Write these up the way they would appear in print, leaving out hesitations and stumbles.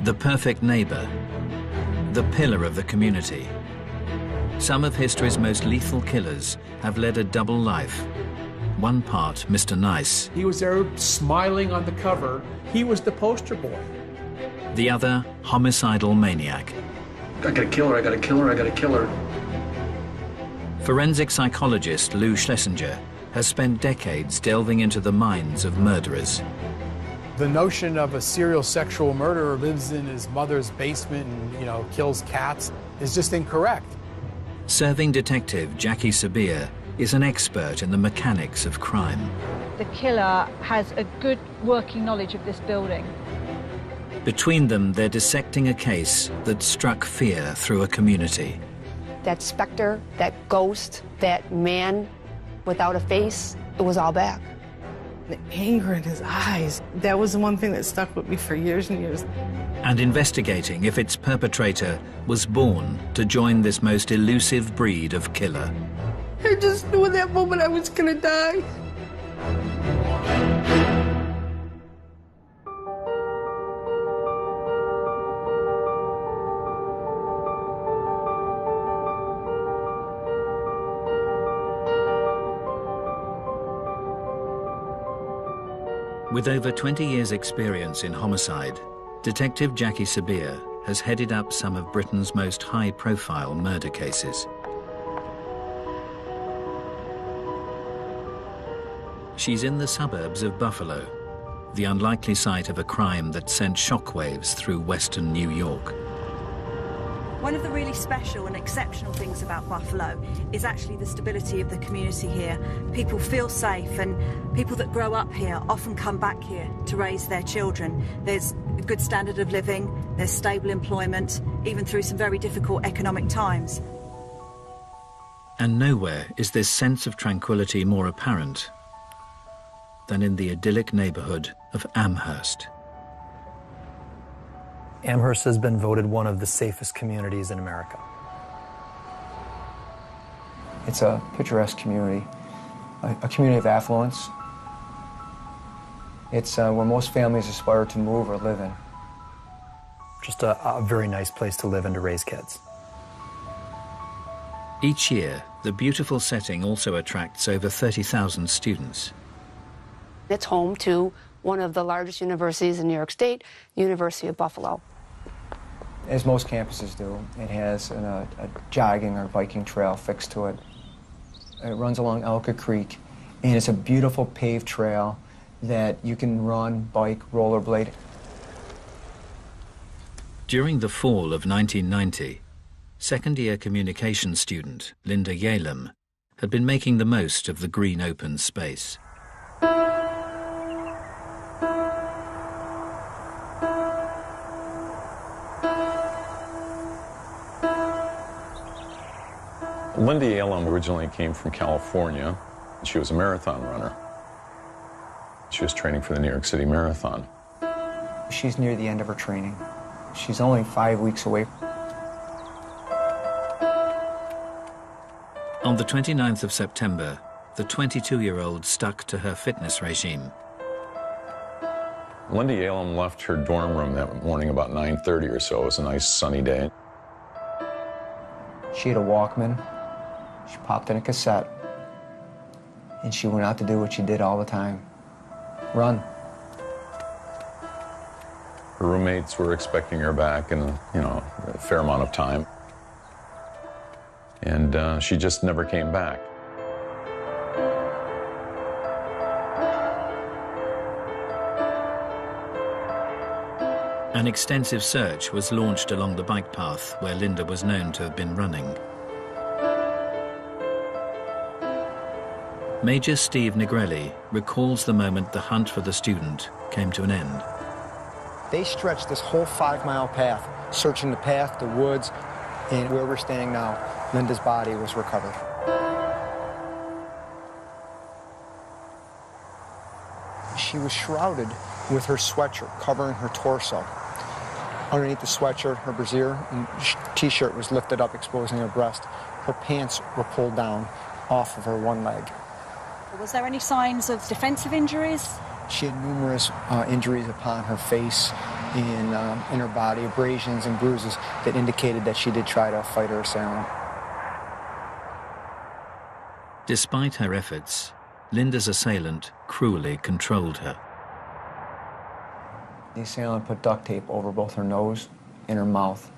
The perfect neighbor, the pillar of the community. Some of history's most lethal killers have led a double life. One part Mr. Nice. He was there smiling on the cover. He was the poster boy. The other, homicidal maniac. I gotta kill her, I gotta kill her, I gotta kill her. Forensic psychologist Lou Schlesinger has spent decades delving into the minds of murderers. The notion of a serial sexual murderer lives in his mother's basement and, kills cats is just incorrect. Serving detective Jackie Sabir is an expert in the mechanics of crime. The killer has a good working knowledge of this building. Between them, they're dissecting a case that struck fear through a community. That specter, that ghost, that man without a face, it was all back. The anger in his eyes, that was the one thing that stuck with me for years and years. And investigating if its perpetrator was born to join this most elusive breed of killer. I just knew in that moment I was gonna die. With over 20 years' experience in homicide, Detective Jackie Sabir has headed up some of Britain's most high-profile murder cases. She's in the suburbs of Buffalo, the unlikely site of a crime that sent shockwaves through western New York. One of the really special and exceptional things about Buffalo is actually the stability of the community here. People feel safe, and people that grow up here often come back here to raise their children. There's a good standard of living, there's stable employment, even through some very difficult economic times. And nowhere is this sense of tranquility more apparent than in the idyllic neighborhood of Amherst. Amherst has been voted one of the safest communities in Amerika. It's a picturesque community, a community of affluence. It's where most families aspire to move or live in. Just a very nice place to live and to raise kids. Each year, the beautiful setting also attracts over 30,000 students. It's home to one of the largest universities in New York State, University of Buffalo. As most campuses do, it has a jogging or biking trail fixed to it. It runs along Elka Creek, and it's a beautiful paved trail that you can run, bike, rollerblade. During the fall of 1990, second-year communications student Linda Yalem had been making the most of the green open space. Linda Yalem originally came from California. She was a marathon runner. She was training for the New York City Marathon. She's near the end of her training. She's only 5 weeks away. On the 29th of September, the 22-year-old stuck to her fitness regime. Linda Yalem left her dorm room that morning about 9:30 or so. It was a nice sunny day. She had a Walkman. She popped in a cassette, and she went out to do what she did all the time, run. Her roommates were expecting her back in a fair amount of time, and she just never came back. An extensive search was launched along the bike path where Linda was known to have been running. Major Steve Negrelli recalls the moment the hunt for the student came to an end. They stretched this whole 5-mile path, searching the path, the woods, and where we're standing now, Linda's body was recovered. She was shrouded with her sweatshirt covering her torso. Underneath the sweatshirt, her brassiere and t-shirt was lifted up, exposing her breast. Her pants were pulled down off of her one leg. Was there any signs of defensive injuries? She had numerous injuries upon her face, in her body, abrasions and bruises that indicated that she did try to fight her assailant. Despite her efforts, Linda's assailant cruelly controlled her. The assailant put duct tape over both her nose and her mouth.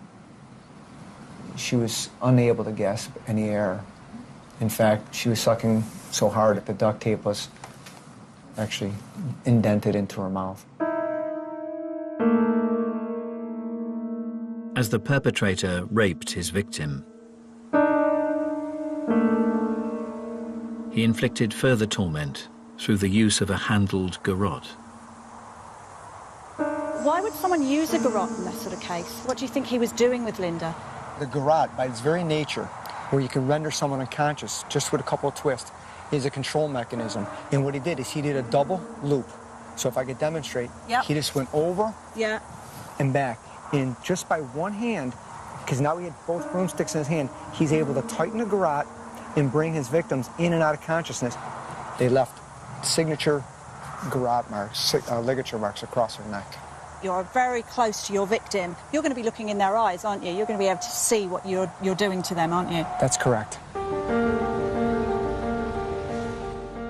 She was unable to gasp any air. In fact, she was sucking so hard that the duct tape was actually indented into her mouth. As the perpetrator raped his victim, he inflicted further torment through the use of a handled garrote. Why would someone use a garrote in that sort of case? What do you think he was doing with Linda? The garrote, by its very nature, where you can render someone unconscious just with a couple of twists, is a control mechanism. And what he did is he did a double loop. So if I could demonstrate, he just went over and back. And just by one hand, because now he had both broomsticks in his hand, he's able to tighten the garrote and bring his victims in and out of consciousness. They left signature garrote marks, ligature marks across her neck. You're very close to your victim. You're going to be looking in their eyes, aren't you? You're going to be able to see what you're doing to them, aren't you? That's correct.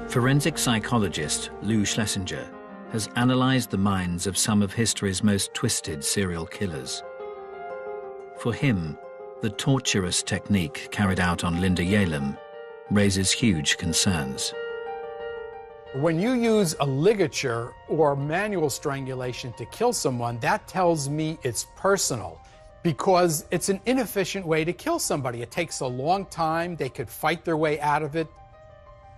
Forensic psychologist Lou Schlesinger has analysed the minds of some of history's most twisted serial killers. For him, the torturous technique carried out on Linda Yalem raises huge concerns. When you use a ligature or manual strangulation to kill someone, that tells me it's personal, because it's an inefficient way to kill somebody. It takes a long time. They could fight their way out of it.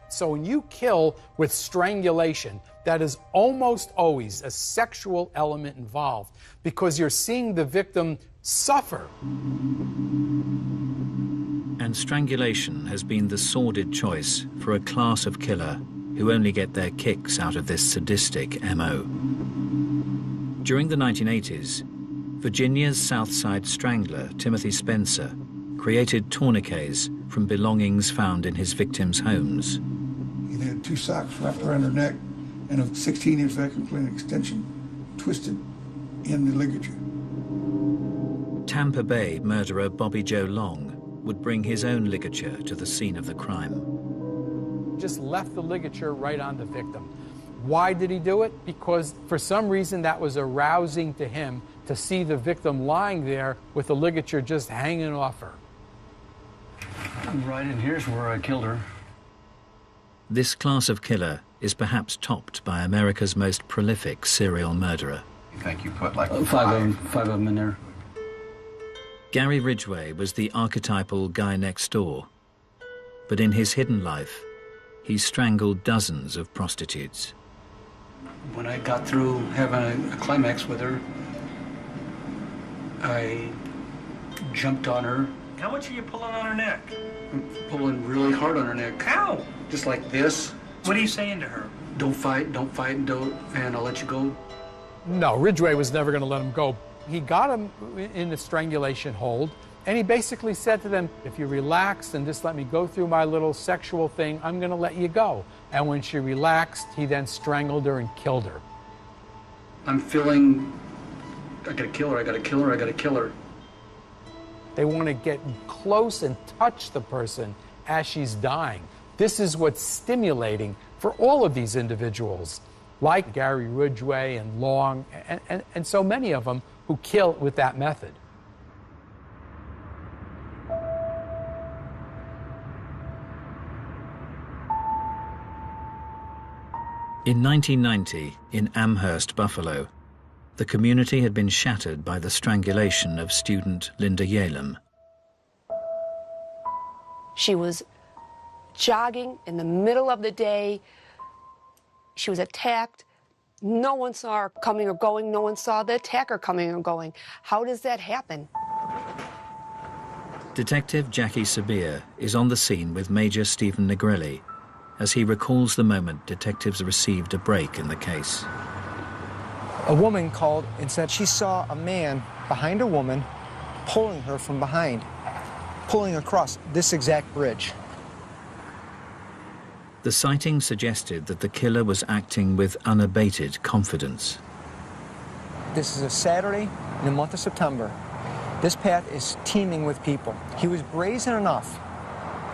So when you kill with strangulation, that is almost always a sexual element involved, because you're seeing the victim suffer. And strangulation has been the sordid choice for a class of killer who only get their kicks out of this sadistic MO. During the 1980s, Virginia's South Side strangler, Timothy Spencer, created tourniquets from belongings found in his victims' homes. He had 2 socks wrapped around her neck and a 16-inch vacuum cleaner extension twisted in the ligature. Tampa Bay murderer Bobby Joe Long would bring his own ligature to the scene of the crime. Just left the ligature right on the victim. Why did he do it? Because for some reason that was arousing to him to see the victim lying there with the ligature just hanging off her. Right in here's where I killed her. This class of killer is perhaps topped by America's most prolific serial murderer. You think you put like five of them in there? Gary Ridgway was the archetypal guy next door, but in his hidden life, he strangled dozens of prostitutes. When I got through having a climax with her, I jumped on her. How much are you pulling on her neck? I'm pulling really hard on her neck. How? Just like this. What are you saying to her? Don't fight, and I'll let you go. No, Ridgway was never going to let him go. He got him in the strangulation hold, and he basically said to them, if you relax and just let me go through my little sexual thing, I'm going to let you go. And when she relaxed, he then strangled her and killed her. I'm feeling, I gotta kill her, I gotta kill her, I gotta kill her. They want to get close and touch the person as she's dying. This is what's stimulating for all of these individuals, like Gary Ridgway and Long, and so many of them who kill with that method. In 1990, in Amherst, Buffalo, the community had been shattered by the strangulation of student Linda Yalem. She was jogging in the middle of the day. She was attacked. No one saw her coming or going. No one saw the attacker coming or going. How does that happen? Detective Jackie Sabir is on the scene with Major Stephen Negrelli as he recalls the moment detectives received a break in the case. A woman called and said she saw a man behind a woman pulling her from behind, pulling across this exact bridge. The sighting suggested that the killer was acting with unabated confidence. This is a Saturday in the month of September. This path is teeming with people. He was brazen enough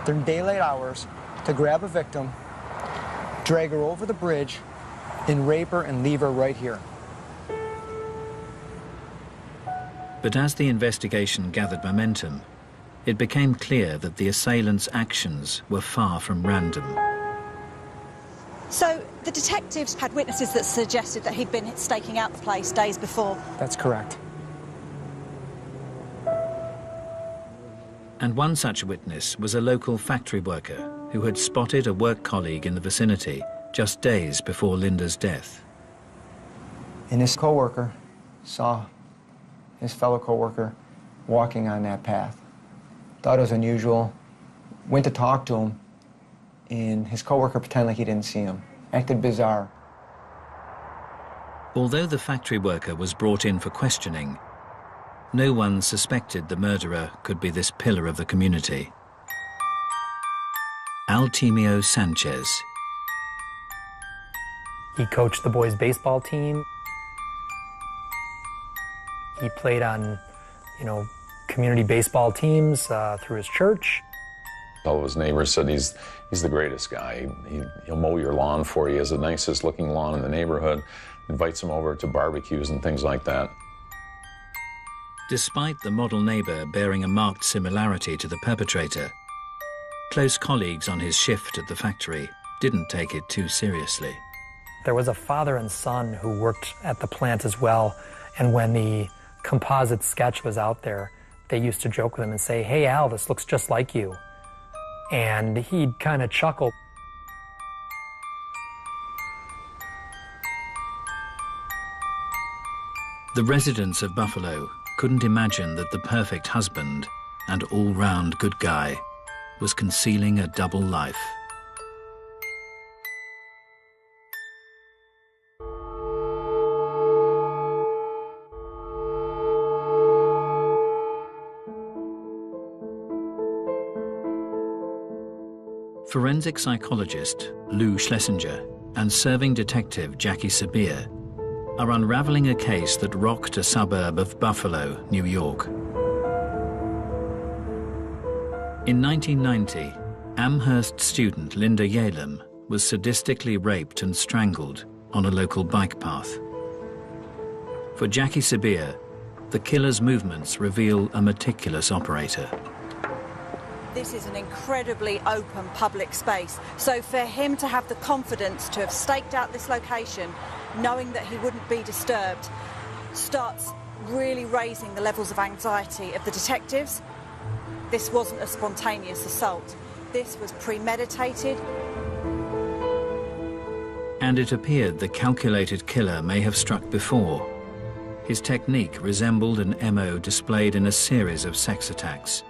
during daylight hours to grab a victim, drag her over the bridge, and rape her and leave her right here. But as the investigation gathered momentum, it became clear that the assailant's actions were far from random. So the detectives had witnesses that suggested that he'd been staking out the place days before. That's correct. And one such witness was a local factory worker who had spotted a work colleague in the vicinity just days before Linda's death. And his co-worker saw his fellow co-worker walking on that path. Thought it was unusual, went to talk to him, and his co-worker pretended like he didn't see him. Acted bizarre. Although the factory worker was brought in for questioning, no one suspected the murderer could be this pillar of the community. Altimio Sanchez. He coached the boys' baseball team. He played on, community baseball teams through his church. All of his neighbors said he's the greatest guy. He'll mow your lawn for you. He has the nicest looking lawn in the neighborhood. Invites him over to barbecues and things like that. Despite the model neighbor bearing a marked similarity to the perpetrator, close colleagues on his shift at the factory didn't take it too seriously. There was a father and son who worked at the plant as well, and when the composite sketch was out there, they used to joke with him and say, "Hey Al, this looks just like you." And he'd kind of chuckle. The residents of Buffalo couldn't imagine that the perfect husband and all-round good guy was concealing a double life. Forensic psychologist Lou Schlesinger and serving detective Jackie Sabir are unraveling a case that rocked a suburb of Buffalo, New York. In 1990, Amherst student Linda Yalem was sadistically raped and strangled on a local bike path. For Jackie Sabir, the killer's movements reveal a meticulous operator. This is an incredibly open public space, so for him to have the confidence to have staked out this location, knowing that he wouldn't be disturbed, starts really raising the levels of anxiety of the detectives. This wasn't a spontaneous assault. This was premeditated. And it appeared the calculated killer may have struck before. His technique resembled an MO displayed in a series of sex attacks,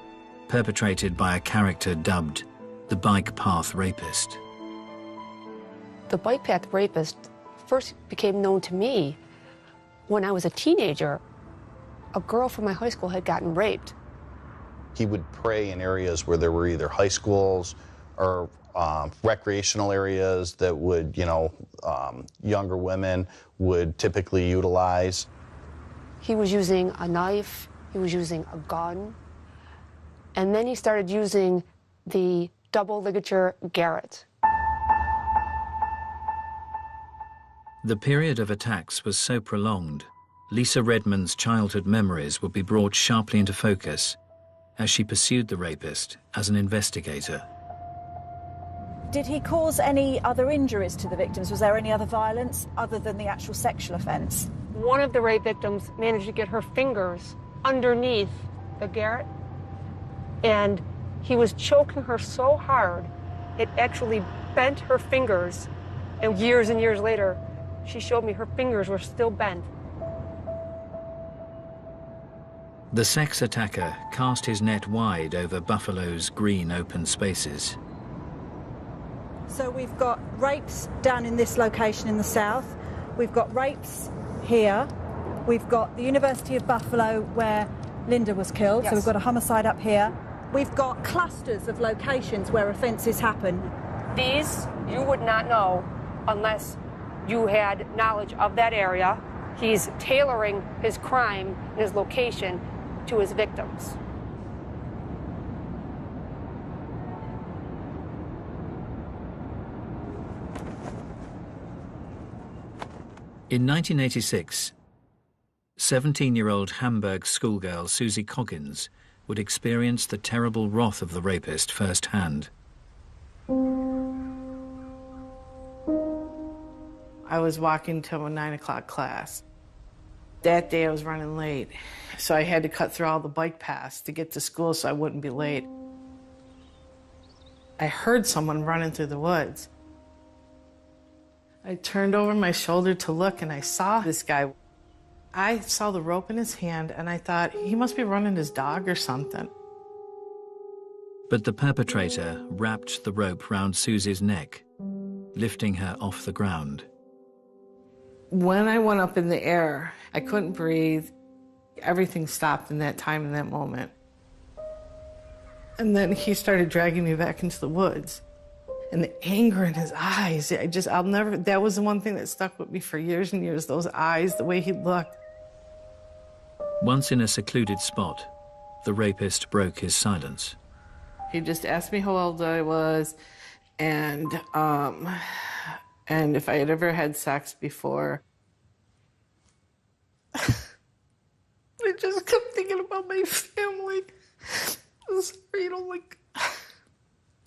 perpetrated by a character dubbed the Bike Path Rapist. The Bike Path Rapist first became known to me when I was a teenager. A girl from my high school had gotten raped. He would prey in areas where there were either high schools or recreational areas that would, younger women would typically utilize. He was using a knife, he was using a gun, and then he started using the double ligature garrote. The period of attacks was so prolonged, Lisa Redmond's childhood memories would be brought sharply into focus as she pursued the rapist as an investigator. Did he cause any other injuries to the victims? Was there any other violence other than the actual sexual offence? One of the rape victims managed to get her fingers underneath the garrote, and he was choking her so hard, it actually bent her fingers, and years later, she showed me her fingers were still bent. The sex attacker cast his net wide over Buffalo's green open spaces. So we've got rapes down in this location in the south. We've got rapes here. We've got the University of Buffalo where Linda was killed. Yes. So we've got a homicide up here. We've got clusters of locations where offences happen. These you would not know unless you had knowledge of that area. He's tailoring his crime and his location to his victims. In 1986, 17-year-old Hamburg schoolgirl Susie Coggins would experience the terrible wrath of the rapist firsthand. I was walking to a 9 o'clock class. That day I was running late, so I had to cut through all the bike paths to get to school so I wouldn't be late. I heard someone running through the woods. I turned over my shoulder to look, and I saw this guy. I saw the rope in his hand, and I thought, he must be running his dog or something. But the perpetrator wrapped the rope round Susie's neck, lifting her off the ground. When I went up in the air, I couldn't breathe. Everything stopped in that time, in that moment. And then he started dragging me back into the woods. And the anger in his eyes, I'll never, that was the one thing that stuck with me for years and years, those eyes, the way he looked. Once in a secluded spot, the rapist broke his silence. He just asked me how old I was and if I had ever had sex before. I just kept thinking about my family. I'm sorry,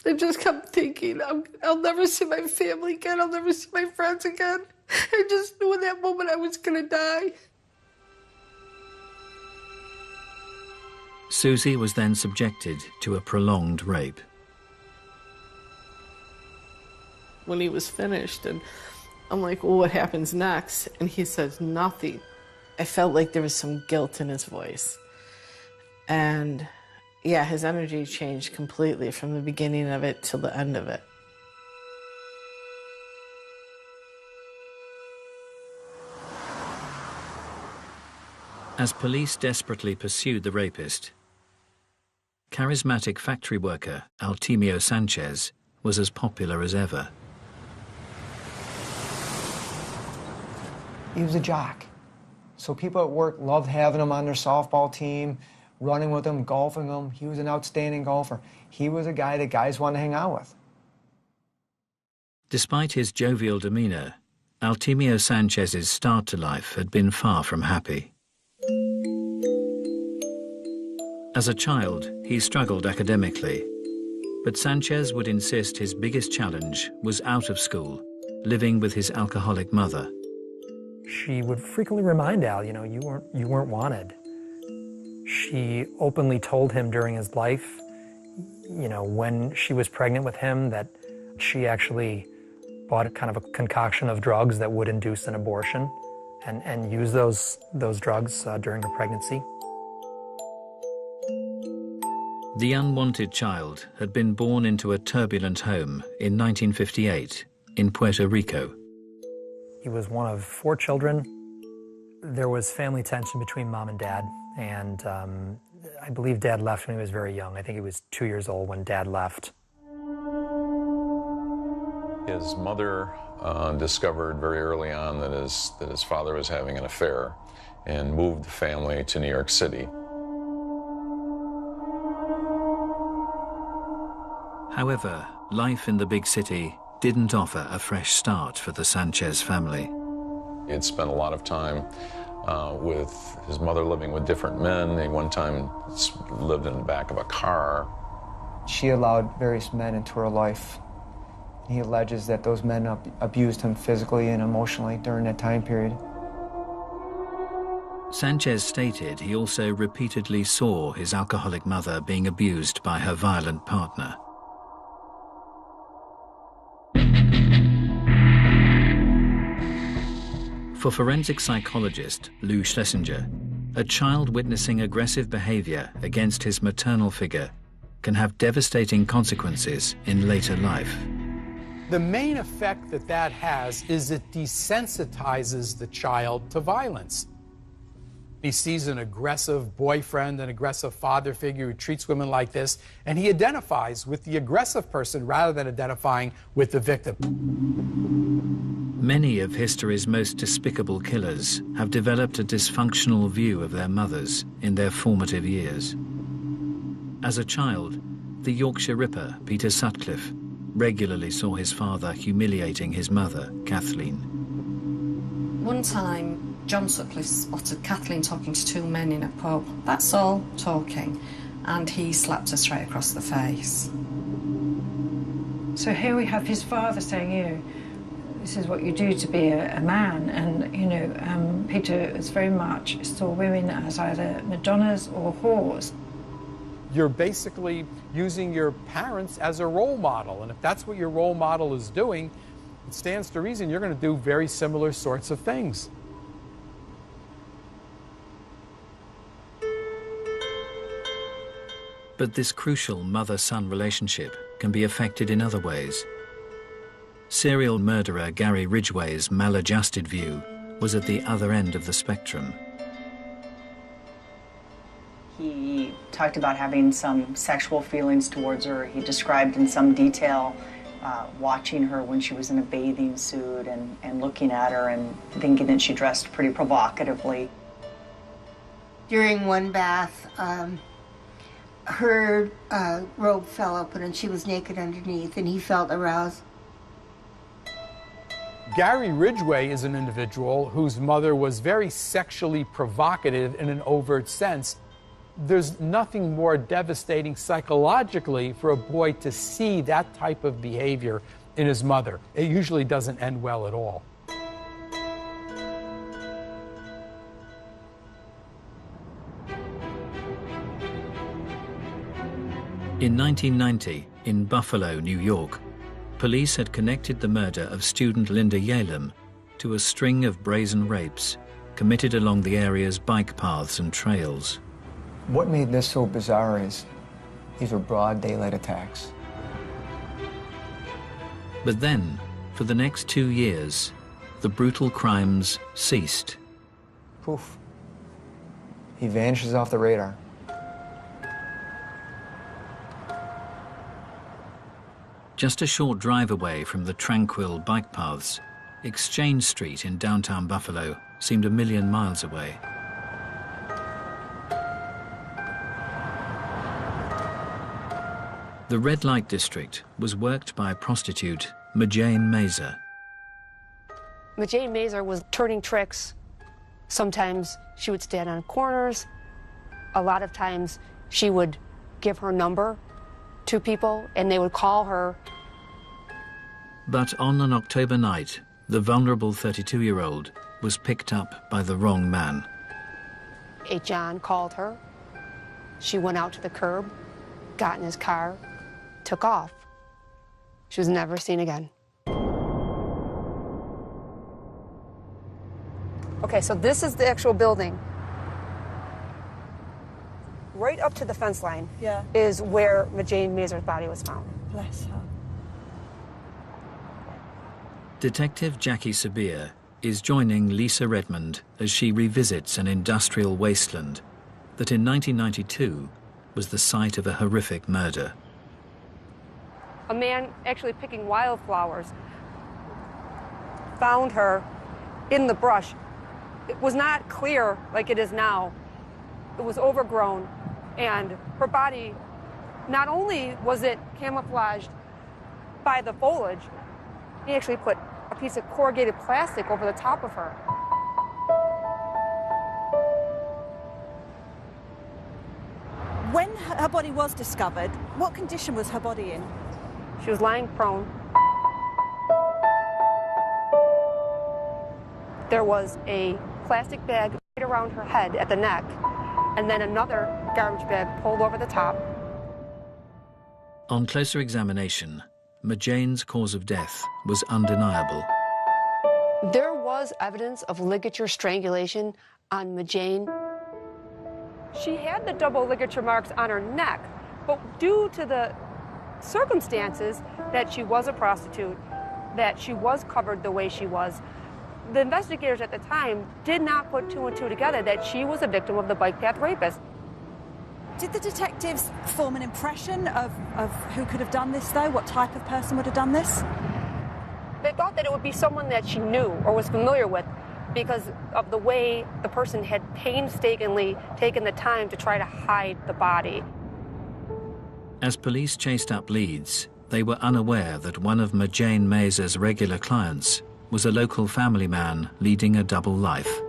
I just kept thinking, I'll never see my family again. I'll never see my friends again. I just knew in that moment I was going to die. Susie was then subjected to a prolonged rape. When he was finished, and I'm like, well, what happens next? And he says, nothing. I felt like there was some guilt in his voice. And yeah, his energy changed completely from the beginning of it till the end of it. As police desperately pursued the rapist, charismatic factory worker Altemio Sanchez was as popular as ever. He was a jock. So people at work loved having him on their softball team, running with him, golfing him. He was an outstanding golfer. He was a guy that guys wanted to hang out with. Despite his jovial demeanor, Altemio Sanchez's start to life had been far from happy. As a child, he struggled academically, but Sanchez would insist his biggest challenge was out of school, living with his alcoholic mother. She would frequently remind Al, you know, you weren't wanted. She openly told him during his life, you know, when she was pregnant with him, that she actually bought kind of a concoction of drugs that would induce an abortion and use those drugs during her pregnancy. The unwanted child had been born into a turbulent home in 1958 in Puerto Rico. He was one of 4 children. There was family tension between mom and dad, and I believe dad left when he was very young. I think he was 2 years old when dad left. His mother discovered very early on that his father was having an affair and moved the family to New York City. However, life in the big city didn't offer a fresh start for the Sanchez family. He had spent a lot of time with his mother living with different men. He one time lived in the back of a car. She allowed various men into her life. He alleges that those men abused him physically and emotionally during that time period. Sanchez stated he also repeatedly saw his alcoholic mother being abused by her violent partner. For forensic psychologist Lou Schlesinger, a child witnessing aggressive behavior against his maternal figure can have devastating consequences in later life. The main effect that has is it desensitizes the child to violence. He sees an aggressive boyfriend, an aggressive father figure who treats women like this, and he identifies with the aggressive person rather than identifying with the victim. Many of history's most despicable killers have developed a dysfunctional view of their mothers in their formative years. As a child, the Yorkshire Ripper, Peter Sutcliffe, regularly saw his father humiliating his mother, Kathleen. One time, John Sutcliffe spotted Kathleen talking to two men in a pub. That's all, talking. And he slapped her straight across the face. So here we have his father saying, you know, this is what you do to be a man. And, you know, Peter is very much saw women as either Madonnas or whores. You're basically using your parents as a role model. And if that's what your role model is doing, it stands to reason you're going to do very similar sorts of things. But this crucial mother-son relationship can be affected in other ways. Serial murderer Gary Ridgway's maladjusted view was at the other end of the spectrum. He talked about having some sexual feelings towards her. He described in some detail watching her when she was in a bathing suit and looking at her and thinking that she dressed pretty provocatively. During one bath, her robe fell open and she was naked underneath, and he felt aroused. Gary Ridgway is an individual whose mother was very sexually provocative in an overt sense. There's nothing more devastating psychologically for a boy to see that type of behavior in his mother. It usually doesn't end well at all. In 1990, in Buffalo, New York, police had connected the murder of student Linda Yalem to a string of brazen rapes committed along the area's bike paths and trails. What made this so bizarre is these were broad daylight attacks. But then, for the next 2 years, the brutal crimes ceased. Poof. He vanishes off the radar. Just a short drive away from the tranquil bike paths, Exchange Street in downtown Buffalo seemed a million miles away. The red light district was worked by prostitute Majane Mazer. Majane Mazer was turning tricks. Sometimes she would stand on corners. A lot of times she would give her number to people and they would call her. But on an October night, the vulnerable 32-year-old was picked up by the wrong man. A John called her. She went out to the curb, got in his car, took off. She was never seen again. Okay, so this is the actual building. Right up to the fence line is where Majane Mazer's body was found. Bless her. Detective Jackie Sabir is joining Lisa Redmond as she revisits an industrial wasteland that in 1992 was the site of a horrific murder. A man actually picking wildflowers found her in the brush. It was not clear like it is now. It was overgrown, and her body, not only was it camouflaged by the foliage, he actually put a piece of corrugated plastic over the top of her. When her body was discovered, what condition was her body in? She was lying prone. There was a plastic bag right around her head at the neck, and then another garbage bag pulled over the top. On closer examination, Majane's cause of death was undeniable. There was evidence of ligature strangulation on Majane. She had the double ligature marks on her neck, but due to the circumstances that she was a prostitute, that she was covered the way she was, the investigators at the time did not put two and two together that she was a victim of the bike path rapist. Did the detectives form an impression of who could have done this, though? What type of person would have done this? They thought that it would be someone that she knew or was familiar with because of the way the person had painstakingly taken the time to try to hide the body. As police chased up leads, they were unaware that one of Jane Mazur's regular clients was a local family man leading a double life,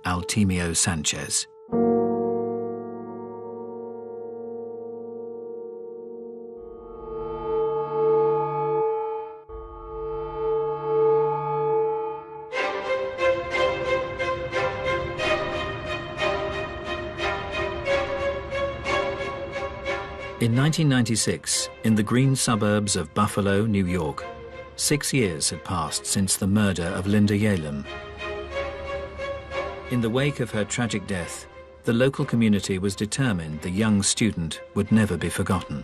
Altemio Sanchez. In 1996, in the green suburbs of Buffalo, New York, 6 years had passed since the murder of Linda Yalem. In the wake of her tragic death, the local community was determined the young student would never be forgotten.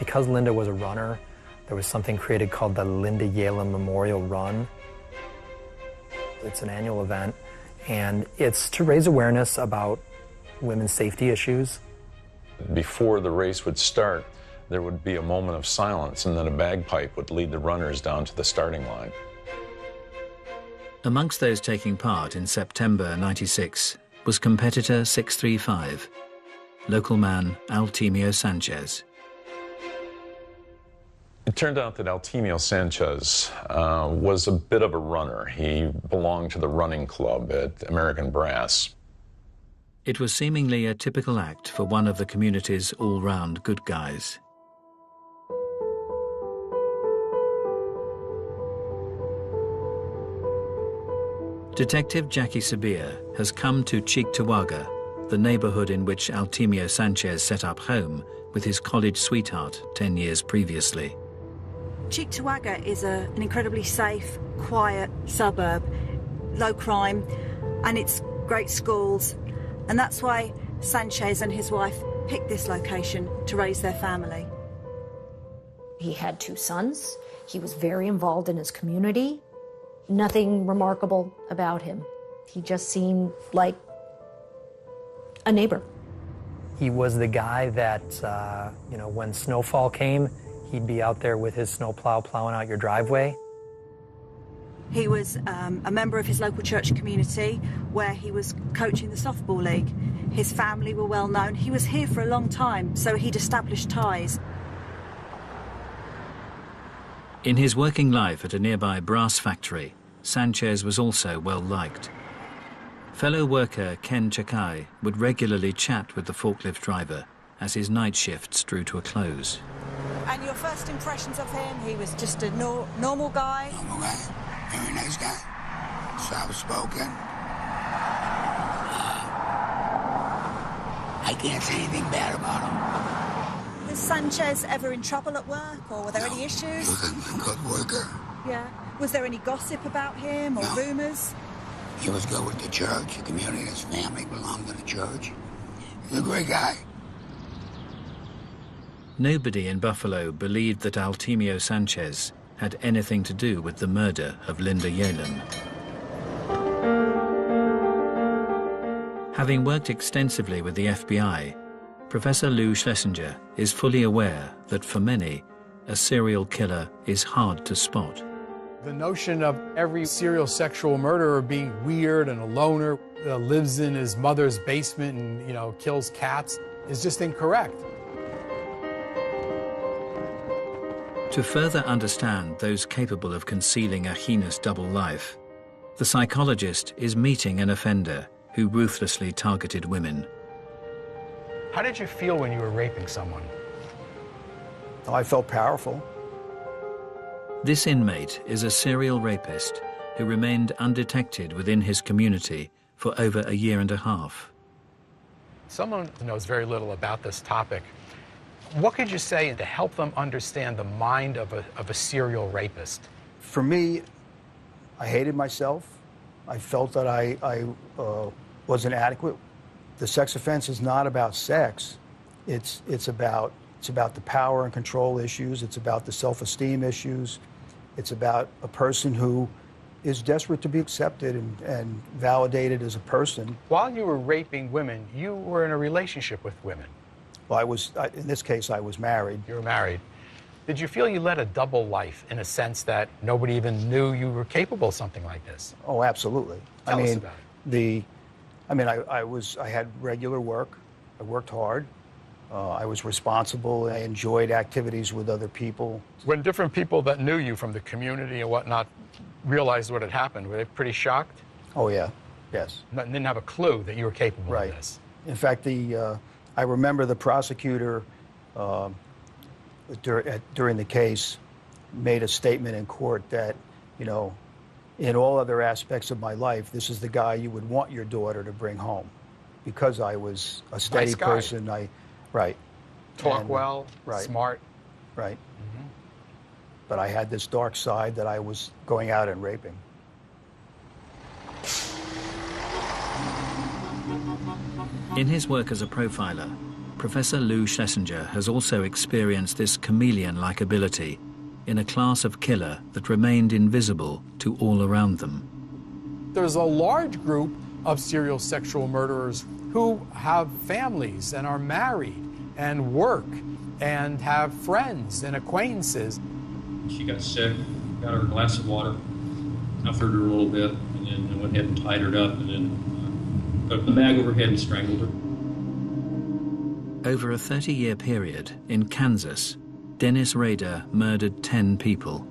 Because Linda was a runner, there was something created called the Linda Yalem Memorial Run. It's an annual event, and it's to raise awareness about women's safety issues. Before the race would start, there would be a moment of silence, and then a bagpipe would lead the runners down to the starting line. Amongst those taking part in September '96 was competitor 635, local man Altemio Sanchez. It turned out that Altemio Sanchez was a bit of a runner. He belonged to the running club at American Brass. It was seemingly a typical act for one of the community's all-round good guys. Detective Jackie Sabir has come to Cheektowaga, the neighborhood in which Altemio Sanchez set up home with his college sweetheart 10 years previously. Cheektowaga is an incredibly safe, quiet suburb, low crime, and it's great schools. And that's why Sanchez and his wife picked this location to raise their family. He had 2 sons. He was very involved in his community. Nothing remarkable about him. He just seemed like a neighbor. He was the guy that, when snowfall came, he'd be out there with his snowplow plowing out your driveway. He was a member of his local church community where he was coaching the softball league. His family were well known. He was here for a long time, so he'd established ties. In his working life at a nearby brass factory, Sanchez was also well liked. Fellow worker Ken Chakai would regularly chat with the forklift driver as his night shifts drew to a close. And your first impressions of him? He was just a normal guy? Normal guy. Very nice guy. Soft-spoken. I can't say anything bad about him. Was Sanchez ever in trouble at work, or were there any issues? He was a good worker. Yeah. Was there any gossip about him, or rumours? He was good with the church. The community, his family belonged to the church. He's a great guy. Nobody in Buffalo believed that Altemio Sanchez had anything to do with the murder of Linda Yalem. Having worked extensively with the FBI, Professor Lou Schlesinger is fully aware that for many, a serial killer is hard to spot. The notion of every serial sexual murderer being weird and a loner, lives in his mother's basement and, kills cats is just incorrect. To further understand those capable of concealing a heinous double life, the psychologist is meeting an offender who ruthlessly targeted women. How did you feel when you were raping someone? Oh, I felt powerful. This inmate is a serial rapist who remained undetected within his community for over a year and a half. Someone knows very little about this topic. What could you say to help them understand the mind of a serial rapist? For me, I hated myself. I felt that I wasn't adequate. The sex offense is not about sex. It's about the power and control issues. It's about the self-esteem issues. It's about a person who is desperate to be accepted and validated as a person. While you were raping women, you were in a relationship with women. Well, in this case, I was married. You were married. Did you feel you led a double life in a sense that nobody even knew you were capable of something like this? Oh, absolutely. Tell us about it. I had regular work. I worked hard. I was responsible. I enjoyed activities with other people. When different people that knew you from the community and whatnot realized what had happened, were they pretty shocked? Oh, yeah. Yes. Didn't have a clue that you were capable of this. In fact, I remember the prosecutor during the case made a statement in court that, you know, in all other aspects of my life, this is the guy you would want your daughter to bring home, because I was a steady person. Right. Talk well, smart. Right. But I had this dark side that I was going out and raping. In his work as a profiler, Professor Lou Schlesinger has also experienced this chameleon-like ability in a class of killer that remained invisible to all around them. There's a large group of serial sexual murderers who have families and are married and work and have friends and acquaintances. She got sick, got her a glass of water, comforted her a little bit, and then I went ahead and tied her up, and then put the bag over her head and strangled her. Over a 30-year period in Kansas, Dennis Rader murdered 10 people.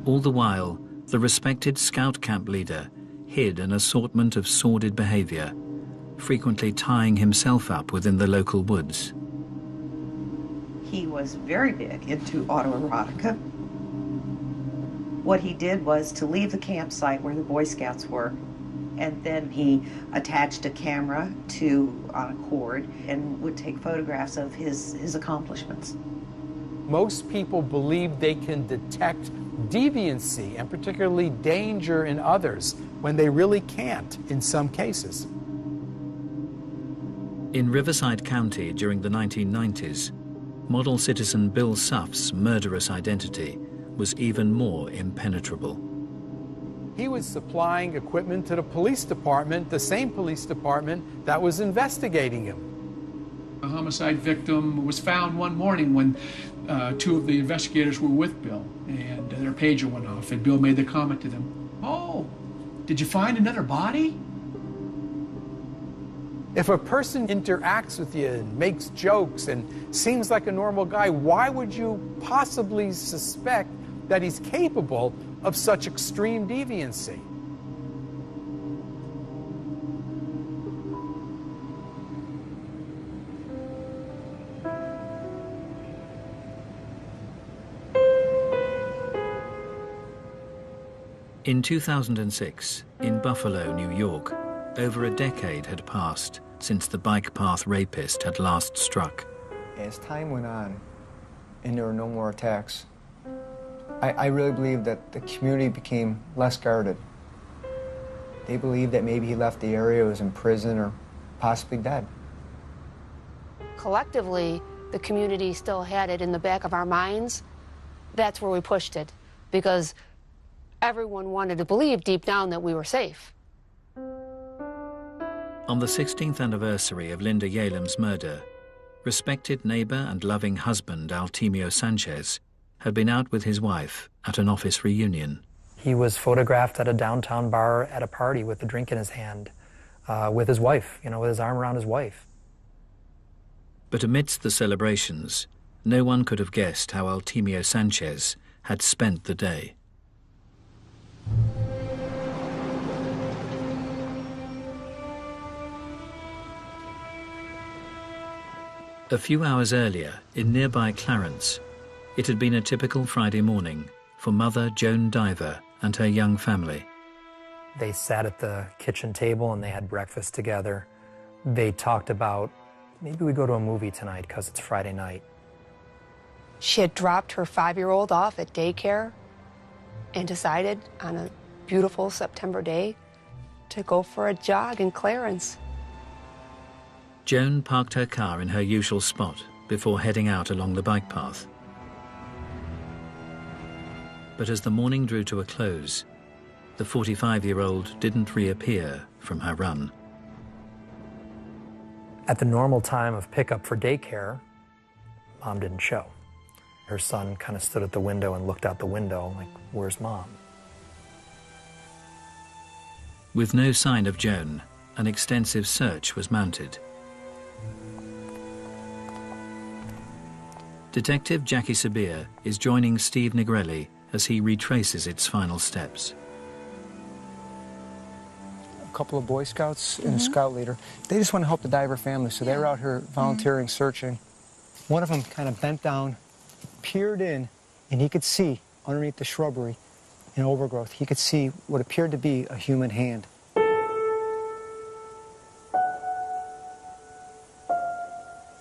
All the while, the respected scout camp leader hid an assortment of sordid behavior, frequently tying himself up within the local woods. He was very big into autoerotica. What he did was to leave the campsite where the Boy Scouts were, and then he attached a camera on a cord and would take photographs of his accomplishments. Most people believe they can detect deviancy and particularly danger in others when they really can't in some cases. In Riverside County during the 1990s, model citizen Bill Suff's murderous identity was even more impenetrable. He was supplying equipment to the police department, the same police department that was investigating him. A homicide victim was found one morning when two of the investigators were with Bill, and their pager went off, and Bill made the comment to them, "Oh, did you find another body?" If a person interacts with you and makes jokes and seems like a normal guy, why would you possibly suspect that he's capable of such extreme deviancy? In 2006, in Buffalo, New York, over a decade had passed since the bike path rapist had last struck. As time went on and there were no more attacks, I really believe that the community became less guarded. They believed that maybe he left the area, was in prison, or possibly dead. Collectively, the community still had it in the back of our minds. That's where we pushed it, because everyone wanted to believe deep down that we were safe. On the 16th anniversary of Linda Yalem's murder, respected neighbor and loving husband Altemio Sanchez had been out with his wife at an office reunion. He was photographed at a downtown bar at a party with a drink in his hand, with his wife, with his arm around his wife. But amidst the celebrations, no one could have guessed how Altemio Sanchez had spent the day. A few hours earlier, in nearby Clarence, it had been a typical Friday morning for mother Joan Diver and her young family. They sat at the kitchen table and they had breakfast together. They talked about, maybe we go to a movie tonight because it's Friday night. She had dropped her 5-year-old off at daycare and decided on a beautiful September day to go for a jog in Clarence. Joan parked her car in her usual spot before heading out along the bike path. But as the morning drew to a close, the 45-year-old didn't reappear from her run. At the normal time of pickup for daycare, Mom didn't show. Her son kind of stood at the window and looked out the window like, where's Mom? With no sign of Joan, an extensive search was mounted. Detective Jackie Sabir is joining Steve Negrelli as he retraces its final steps. A couple of Boy Scouts and a scout leader. They just want to help the diver family, so they were out here volunteering, searching. One of them kind of bent down, peered in, and he could see underneath the shrubbery and overgrowth, he could see what appeared to be a human hand.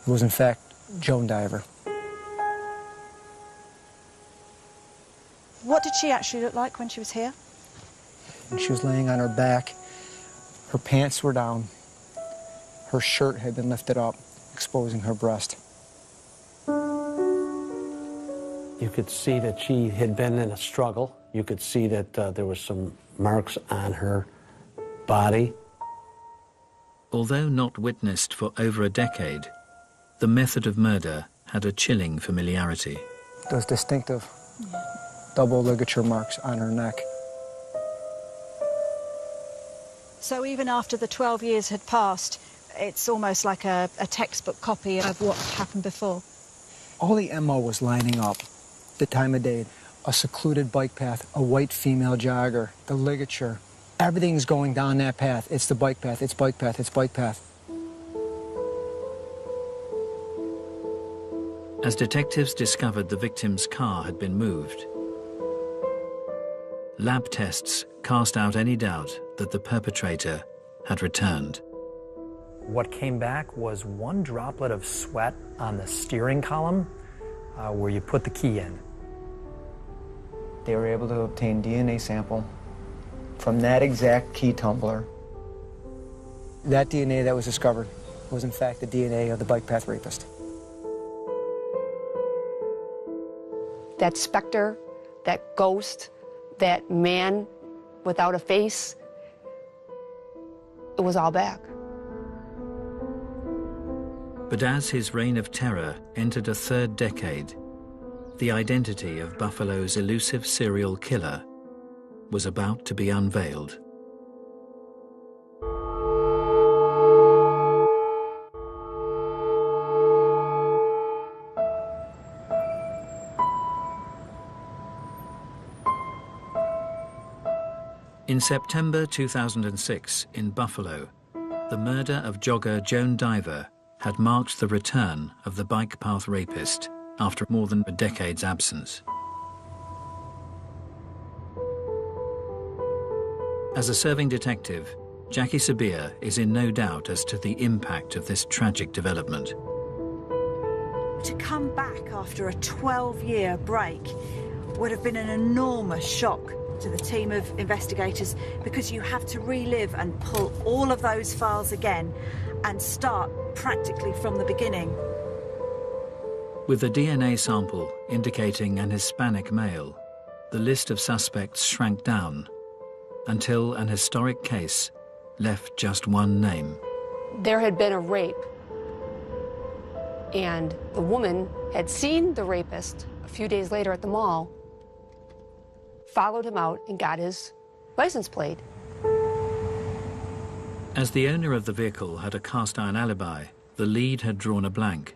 It was in fact Joan Diver. What did she actually look like when she was here? And she was laying on her back. Her pants were down. Her shirt had been lifted up, exposing her breast. You could see that she had been in a struggle. You could see that there was some marks on her body. Although not witnessed for over a decade, the method of murder had a chilling familiarity. Those distinctive double ligature marks on her neck. So even after the 12 years had passed, it's almost like a textbook copy of what happened before. All the MO was lining up. The time of day, a secluded bike path, a white female jogger, the ligature. Everything's going down that path. It's the bike path, it's bike path, it's bike path. As detectives discovered the victim's car had been moved, lab tests cast out any doubt that the perpetrator had returned. What came back was one droplet of sweat on the steering column where you put the key in. They were able to obtain DNA sample from that exact key tumbler. That DNA that was discovered was in fact the DNA of the bike path rapist. That specter, that ghost, that man without a face, it was all back. But as his reign of terror entered a third decade, the identity of Buffalo's elusive serial killer was about to be unveiled. In September 2006 in Buffalo, the murder of jogger Joan Diver had marked the return of the bike path rapist after more than a decade's absence. As a serving detective, Jackie Sabir is in no doubt as to the impact of this tragic development. To come back after a 12-year break would have been an enormous shock to the team of investigators, because you have to relive and pull all of those files again and start practically from the beginning. With a DNA sample indicating an Hispanic male, the list of suspects shrank down until an historic case left just one name. There had been a rape, and the woman had seen the rapist a few days later at the mall, followed him out and got his license plate. As the owner of the vehicle had a cast-iron alibi, the lead had drawn a blank.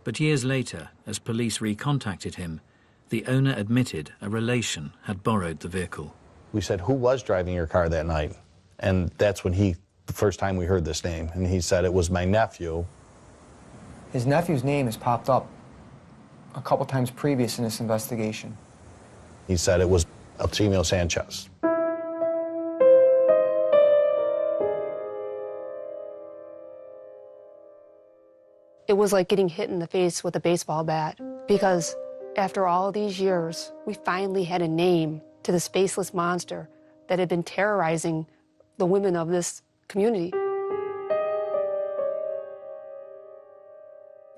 But years later, as police recontacted him, the owner admitted a relation had borrowed the vehicle. We said, who was driving your car that night? And that's when the first time we heard this name, and he said it was my nephew. His nephew's name has popped up a couple times previous in this investigation. He said it was Alcimio Sanchez. It was like getting hit in the face with a baseball bat, because after all of these years, we finally had a name to the spaceless monster that had been terrorizing the women of this community.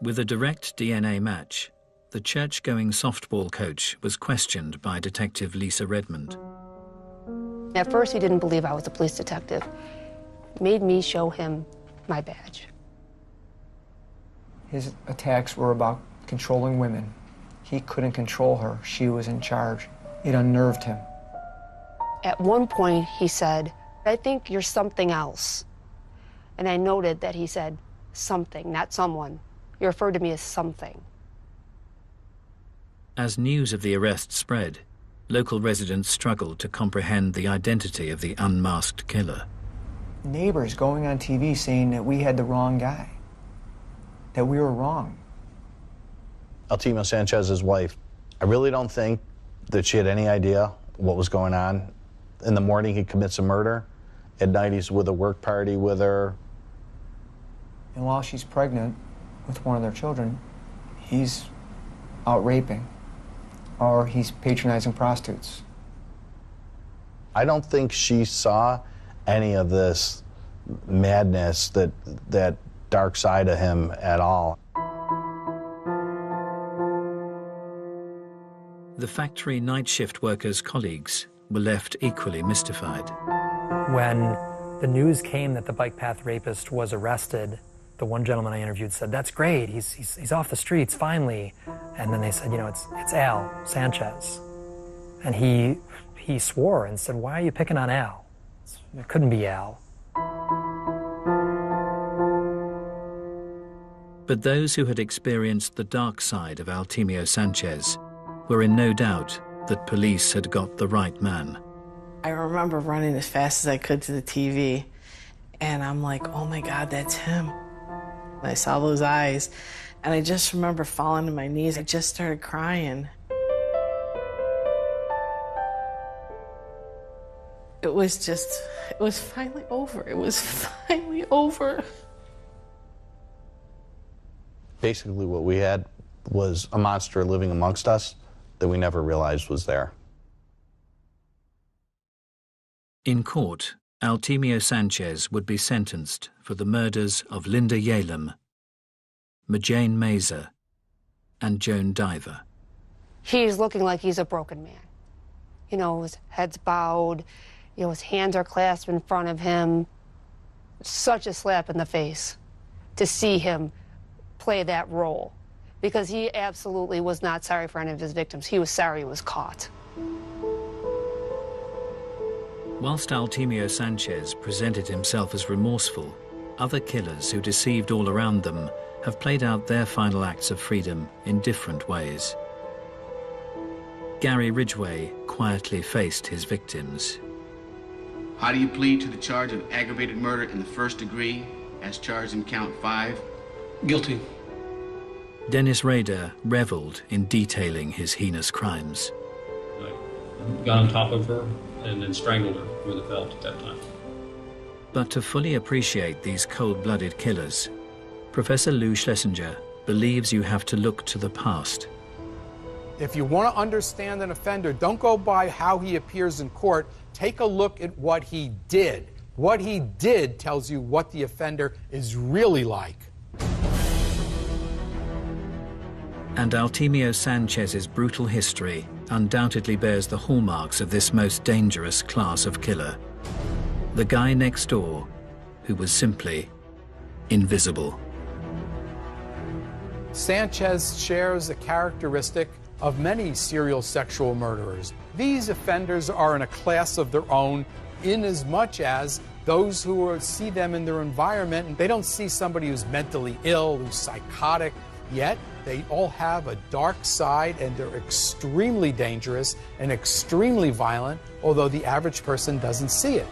With a direct DNA match, the church-going softball coach was questioned by Detective Lisa Redmond. At first, he didn't believe I was a police detective. It made me show him my badge. His attacks were about controlling women He couldn't control her. She was in charge. It unnerved him. At one point, he said, "I think you're something else." And I noted that he said something, not someone. He referred to me as something. As news of the arrest spread, local residents struggled to comprehend the identity of the unmasked killer. Neighbors going on TV saying that we had the wrong guy, that we were wrong. Altimio Sanchez's wife, I really don't think that she had any idea what was going on. In the morning, he commits a murder. At night, he's with a work party with her. And while she's pregnant with one of their children, he's out raping, or he's patronizing prostitutes. I don't think she saw any of this madness, that dark side of him at all. The factory night shift workers' colleagues were left equally mystified. When the news came that the bike path rapist was arrested, the one gentleman I interviewed said, "That's great, he's off the streets, finally." And then they said, "You know, it's Al Sanchez." And he swore and said, "Why are you picking on Al? It couldn't be Al." But those who had experienced the dark side of Altimio Sanchez were in no doubt that police had got the right man. I remember running as fast as I could to the TV, and I'm like, oh my God, that's him. And I saw those eyes, and I just remember falling to my knees. I just started crying. It was finally over. It was finally over. Basically, what we had was a monster living amongst us that we never realized was there. In court, Altimio Sanchez would be sentenced for the murders of Linda Yalem, Majane Mazer, and Joan Diver. He's looking like he's a broken man. You know, his head's bowed, you know, his hands are clasped in front of him. Such a slap in the face to see him play that role, because he absolutely was not sorry for any of his victims. He was sorry he was caught. Whilst Altimio Sanchez presented himself as remorseful, other killers who deceived all around them have played out their final acts of freedom in different ways. Gary Ridgway quietly faced his victims. How do you plead to the charge of aggravated murder in the first degree, as charged in count 5? Guilty. Dennis Rader reveled in detailing his heinous crimes. I got on top of her and then strangled her with a belt at that time. But to fully appreciate these cold-blooded killers, Professor Lou Schlesinger believes you have to look to the past. If you want to understand an offender, don't go by how he appears in court. Take a look at what he did. What he did tells you what the offender is really like. And Altimio Sanchez's brutal history undoubtedly bears the hallmarks of this most dangerous class of killer. The guy next door who was simply invisible. Sanchez shares a characteristic of many serial sexual murderers. These offenders are in a class of their own, inasmuch as those who see them in their environment, and they don't see somebody who's mentally ill, who's psychotic, yet they all have a dark side, and they're extremely dangerous and extremely violent, although the average person doesn't see it.